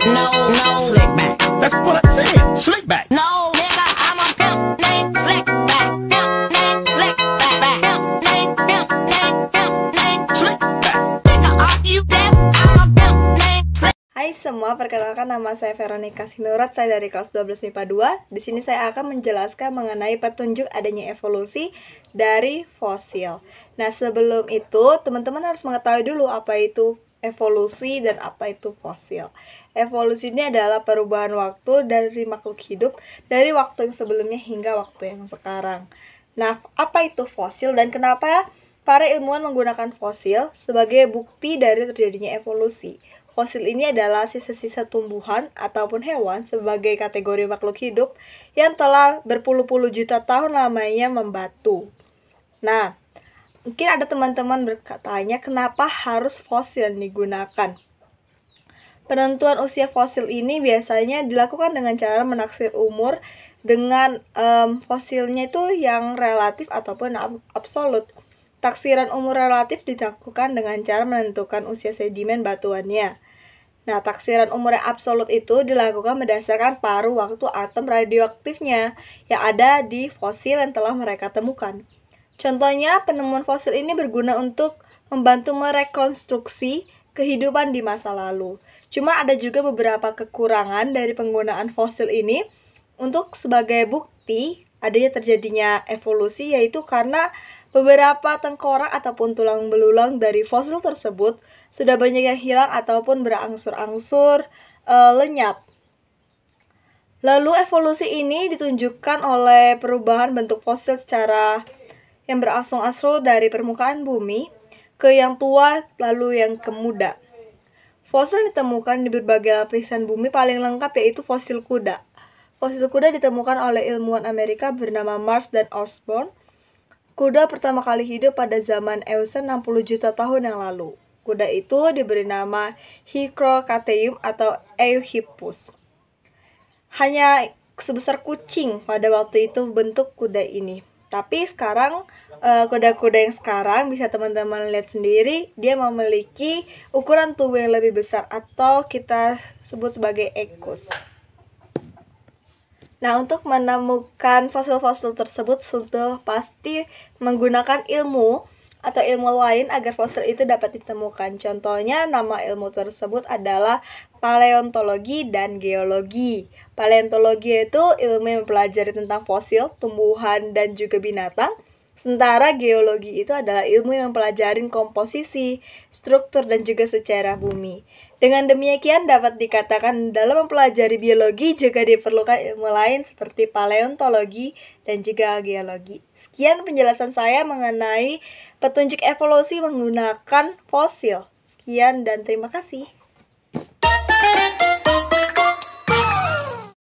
No, no, slick back. That's what I said. Slick back. No, nigga, I'm a pimp named Slick Back. Pimp named Slick Back. Pimp named Slick back. Nigga, are you deaf? I'm a pimp named Slick. Hai semua, perkenalkan nama saya Veronica Sinurat, saya dari kelas 12 MIPA 2. Di sini saya akan menjelaskan mengenai petunjuk adanya evolusi dari fosil. Nah, sebelum itu, teman-teman harus mengetahui dulu apa itu evolusi dan apa itu fosil. Evolusi ini adalah perubahan waktu dari makhluk hidup dari waktu yang sebelumnya hingga waktu yang sekarang. Nah, apa itu fosil dan kenapa para ilmuwan menggunakan fosil sebagai bukti dari terjadinya evolusi? Fosil ini adalah sisa-sisa tumbuhan ataupun hewan sebagai kategori makhluk hidup yang telah berpuluh-puluh juta tahun lamanya membatu. Nah, mungkin ada teman-teman bertanya kenapa harus fosil digunakan. Penentuan usia fosil ini biasanya dilakukan dengan cara menaksir umur dengan fosilnya itu yang relatif ataupun absolut. Taksiran umur relatif dilakukan dengan cara menentukan usia sedimen batuannya. Nah, taksiran umur yang absolut itu dilakukan berdasarkan paruh waktu atom radioaktifnya yang ada di fosil yang telah mereka temukan. Contohnya, penemuan fosil ini berguna untuk membantu merekonstruksi kehidupan di masa lalu. Cuma ada juga beberapa kekurangan dari penggunaan fosil ini untuk sebagai bukti adanya terjadinya evolusi, yaitu karena beberapa tengkorak ataupun tulang belulang dari fosil tersebut sudah banyak yang hilang ataupun berangsur-angsur lenyap. Lalu evolusi ini ditunjukkan oleh perubahan bentuk fosil secara yang berasal-asal dari permukaan bumi ke yang tua lalu yang ke muda. Fosil ditemukan di berbagai lapisan bumi, paling lengkap yaitu fosil kuda. Fosil kuda ditemukan oleh ilmuwan Amerika bernama Marsh dan Osborne. Kuda pertama kali hidup pada zaman Eocene 60 juta tahun yang lalu. Kuda itu diberi nama Hicrocataeum atau Eohippus. Hanya sebesar kucing pada waktu itu bentuk kuda ini. Tapi sekarang kuda-kuda yang sekarang bisa teman-teman lihat sendiri, dia memiliki ukuran tubuh yang lebih besar atau kita sebut sebagai equus. Nah, untuk menemukan fosil-fosil tersebut sudah pasti menggunakan ilmu atau ilmu lain agar fosil itu dapat ditemukan. Contohnya, nama ilmu tersebut adalah paleontologi dan geologi. Paleontologi itu ilmu yang mempelajari tentang fosil, tumbuhan, dan juga binatang. Sementara geologi itu adalah ilmu yang mempelajari komposisi, struktur, dan juga sejarah bumi. Dengan demikian dapat dikatakan dalam mempelajari biologi juga diperlukan ilmu lain seperti paleontologi dan juga geologi. Sekian penjelasan saya mengenai petunjuk evolusi menggunakan fosil. Sekian dan terima kasih.